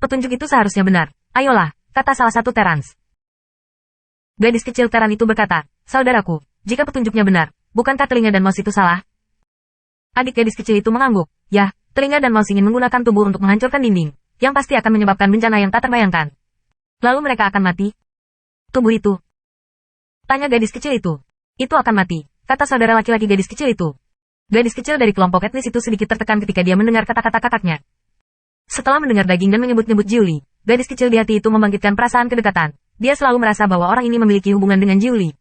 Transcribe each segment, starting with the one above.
Petunjuk itu seharusnya benar. Ayolah, kata salah satu Terans. Gadis kecil Teran itu berkata, saudaraku, jika petunjuknya benar, bukankah telinga dan mouse itu salah? Adik gadis kecil itu mengangguk. Ya, telinga dan mouse ingin menggunakan tubuh untuk menghancurkan dinding, yang pasti akan menyebabkan bencana yang tak terbayangkan. Lalu mereka akan mati. Tubuh itu? Tanya gadis kecil itu. Itu akan mati, kata saudara laki-laki gadis kecil itu. Gadis kecil dari kelompok etnis itu sedikit tertekan ketika dia mendengar kata-kata kakaknya. Setelah mendengar daging dan menyebut-nyebut Jiuli, gadis kecil di hati itu membangkitkan perasaan kedekatan. Dia selalu merasa bahwa orang ini memiliki hubungan dengan Jiuli.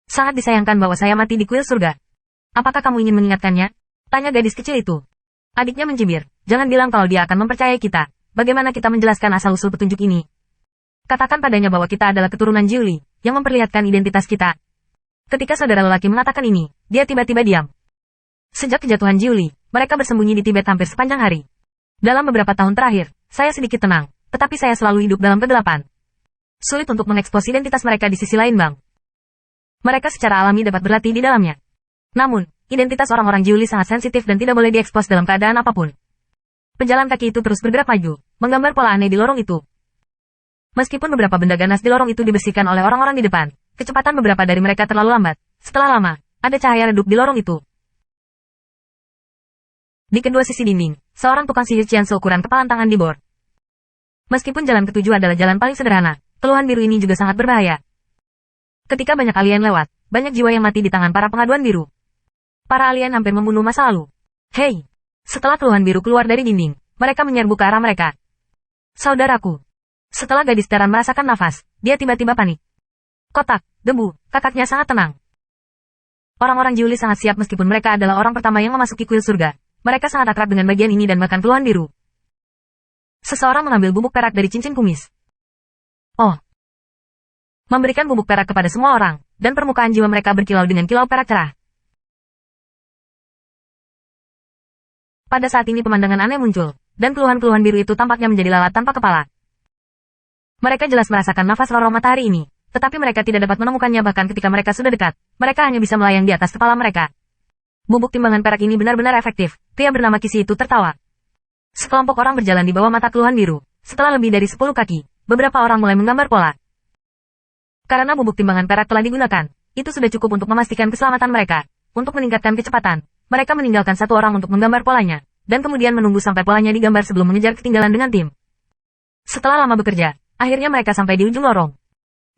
Sangat disayangkan bahwa saya mati di kuil surga. Apakah kamu ingin mengingatkannya? Tanya gadis kecil itu. Adiknya mencibir. Jangan bilang kalau dia akan mempercayai kita. Bagaimana kita menjelaskan asal-usul petunjuk ini? Katakan padanya bahwa kita adalah keturunan Jiuli, yang memperlihatkan identitas kita. Ketika saudara lelaki mengatakan ini, dia tiba-tiba diam. Sejak kejatuhan Jiuli, mereka bersembunyi di Tibet hampir sepanjang hari. Dalam beberapa tahun terakhir, saya sedikit tenang, tetapi saya selalu hidup dalam kegelapan. Sulit untuk mengekspos identitas mereka di sisi lain, Bang. Mereka secara alami dapat berlatih di dalamnya. Namun, identitas orang-orang Jiuli sangat sensitif dan tidak boleh diekspos dalam keadaan apapun. Pejalan kaki itu terus bergerak maju, menggambar pola aneh di lorong itu. Meskipun beberapa benda ganas di lorong itu dibersihkan oleh orang-orang di depan, kecepatan beberapa dari mereka terlalu lambat. Setelah lama, ada cahaya redup di lorong itu. Di kedua sisi dinding, seorang tukang sihir Qian seukuran kepalan tangan di bor. Meskipun jalan ketujuh adalah jalan paling sederhana, keluhan biru ini juga sangat berbahaya. Ketika banyak alien lewat, banyak jiwa yang mati di tangan para pengaduan biru. Para alien hampir membunuh masa lalu. Hei! Setelah keluhan biru keluar dari dinding, mereka menyerbu ke arah mereka. Saudaraku. Setelah gadis Teran merasakan nafas, dia tiba-tiba panik. Kotak, debu, kakaknya sangat tenang. Orang-orang Jiuli sangat siap meskipun mereka adalah orang pertama yang memasuki kuil surga. Mereka sangat akrab dengan bagian ini dan makan keluhan biru. Seseorang mengambil bubuk perak dari cincin kumis. Oh. Memberikan bubuk perak kepada semua orang, dan permukaan jiwa mereka berkilau dengan kilau perak cerah. Pada saat ini pemandangan aneh muncul, dan keluhan-keluhan biru itu tampaknya menjadi lalat tanpa kepala. Mereka jelas merasakan nafas roh matahari ini, tetapi mereka tidak dapat menemukannya bahkan ketika mereka sudah dekat, mereka hanya bisa melayang di atas kepala mereka. Bubuk timbangan perak ini benar-benar efektif, pria bernama Kisi itu tertawa. Sekelompok orang berjalan di bawah mata keluhan biru, setelah lebih dari 10 kaki, beberapa orang mulai menggambar pola. Karena bubuk timbangan perak telah digunakan, itu sudah cukup untuk memastikan keselamatan mereka. Untuk meningkatkan kecepatan, mereka meninggalkan satu orang untuk menggambar polanya, dan kemudian menunggu sampai polanya digambar sebelum mengejar ketinggalan dengan tim. Setelah lama bekerja, akhirnya mereka sampai di ujung lorong.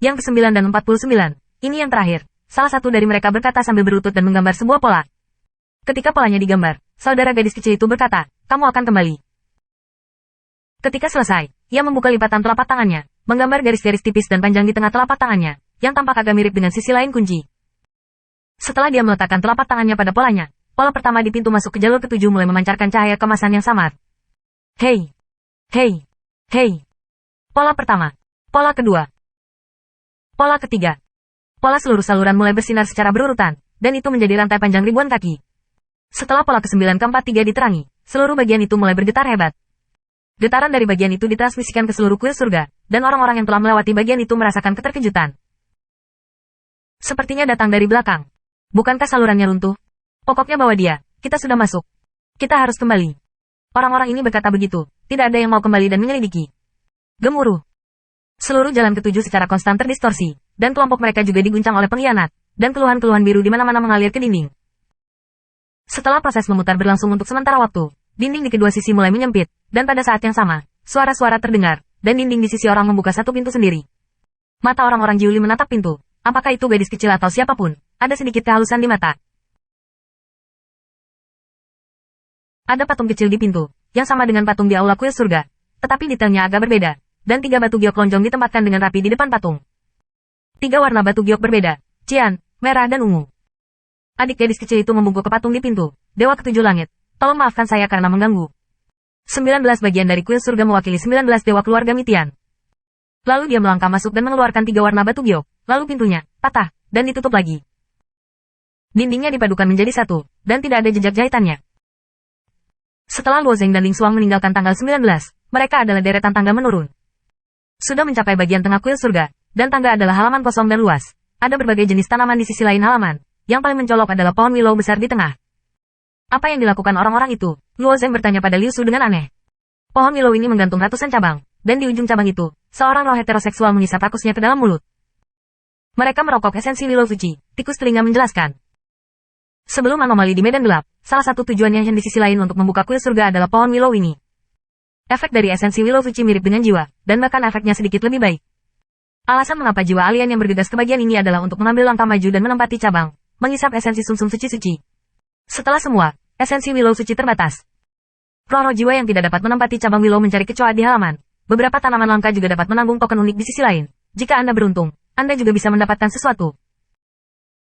Yang ke-9 dan 49, ini yang terakhir. Salah satu dari mereka berkata sambil berlutut dan menggambar sebuah pola. Ketika polanya digambar, saudara gadis kecil itu berkata, kamu akan kembali. Ketika selesai, ia membuka lipatan telapak tangannya, menggambar garis-garis tipis dan panjang di tengah telapak tangannya, yang tampak agak mirip dengan sisi lain kunci. Setelah dia meletakkan telapak tangannya pada polanya, pola pertama di pintu masuk ke jalur ke-7 mulai memancarkan cahaya kemasan yang samar. Hei! Hei! Hei! Pola pertama. Pola kedua. Pola ketiga. Pola seluruh saluran mulai bersinar secara berurutan, dan itu menjadi rantai panjang ribuan kaki. Setelah pola ke-9 ke-43 diterangi, seluruh bagian itu mulai bergetar hebat. Getaran dari bagian itu ditransmisikan ke seluruh kuil surga, dan orang-orang yang telah melewati bagian itu merasakan keterkejutan. Sepertinya datang dari belakang. Bukankah salurannya runtuh? Pokoknya bawa dia, kita sudah masuk. Kita harus kembali. Orang-orang ini berkata begitu, tidak ada yang mau kembali dan menyelidiki. Gemuruh. Seluruh jalan ke-7 secara konstan terdistorsi, dan kelompok mereka juga diguncang oleh pengkhianat, dan keluhan-keluhan biru di mana-mana mengalir ke dinding. Setelah proses memutar berlangsung untuk sementara waktu, dinding di kedua sisi mulai menyempit, dan pada saat yang sama, suara-suara terdengar, dan dinding di sisi orang membuka satu pintu sendiri. Mata orang-orang Jiuli menatap pintu. Apakah itu gadis kecil atau siapapun? Ada sedikit kehalusan di mata. Ada patung kecil di pintu, yang sama dengan patung di aula kuil surga, tetapi detailnya agak berbeda, dan 3 batu giok lonjong ditempatkan dengan rapi di depan patung. 3 warna batu giok berbeda, cian, merah dan ungu. Adik gadis kecil itu membungkuk ke patung di pintu. Dewa ke-7 langit, tolong maafkan saya karena mengganggu. 19 bagian dari kuil surga mewakili 19 dewa keluarga Mitian. Lalu dia melangkah masuk dan mengeluarkan 3 warna batu giok, lalu pintunya patah, dan ditutup lagi. Dindingnya dipadukan menjadi satu, dan tidak ada jejak jahitannya. Setelah Luo Zeng dan Ling Xuang meninggalkan tanggal 19, mereka adalah deretan tangga menurun. Sudah mencapai bagian tengah kuil surga, dan tangga adalah halaman kosong dan luas. Ada berbagai jenis tanaman di sisi lain halaman. Yang paling mencolok adalah pohon willow besar di tengah. Apa yang dilakukan orang-orang itu? Luo Zeng bertanya pada Liu Su dengan aneh. Pohon willow ini menggantung ratusan cabang, dan di ujung cabang itu, seorang roh heteroseksual mengisap rakusnya ke dalam mulut. Mereka merokok esensi Willow suci, tikus telinga menjelaskan. Sebelum anomali di medan gelap, salah satu tujuan yang di sisi lain untuk membuka kuil surga adalah pohon Willow ini. Efek dari esensi Willow suci mirip dengan jiwa, dan bahkan efeknya sedikit lebih baik. Alasan mengapa jiwa alien yang bergegas ke bagian ini adalah untuk mengambil langkah maju dan menempati cabang, mengisap esensi sumsum suci-suci. Setelah semua, esensi Willow suci terbatas. Roh-roh jiwa yang tidak dapat menempati cabang Willow mencari kecoa di halaman. Beberapa tanaman langka juga dapat menanggung token unik di sisi lain. Jika Anda beruntung, Anda juga bisa mendapatkan sesuatu.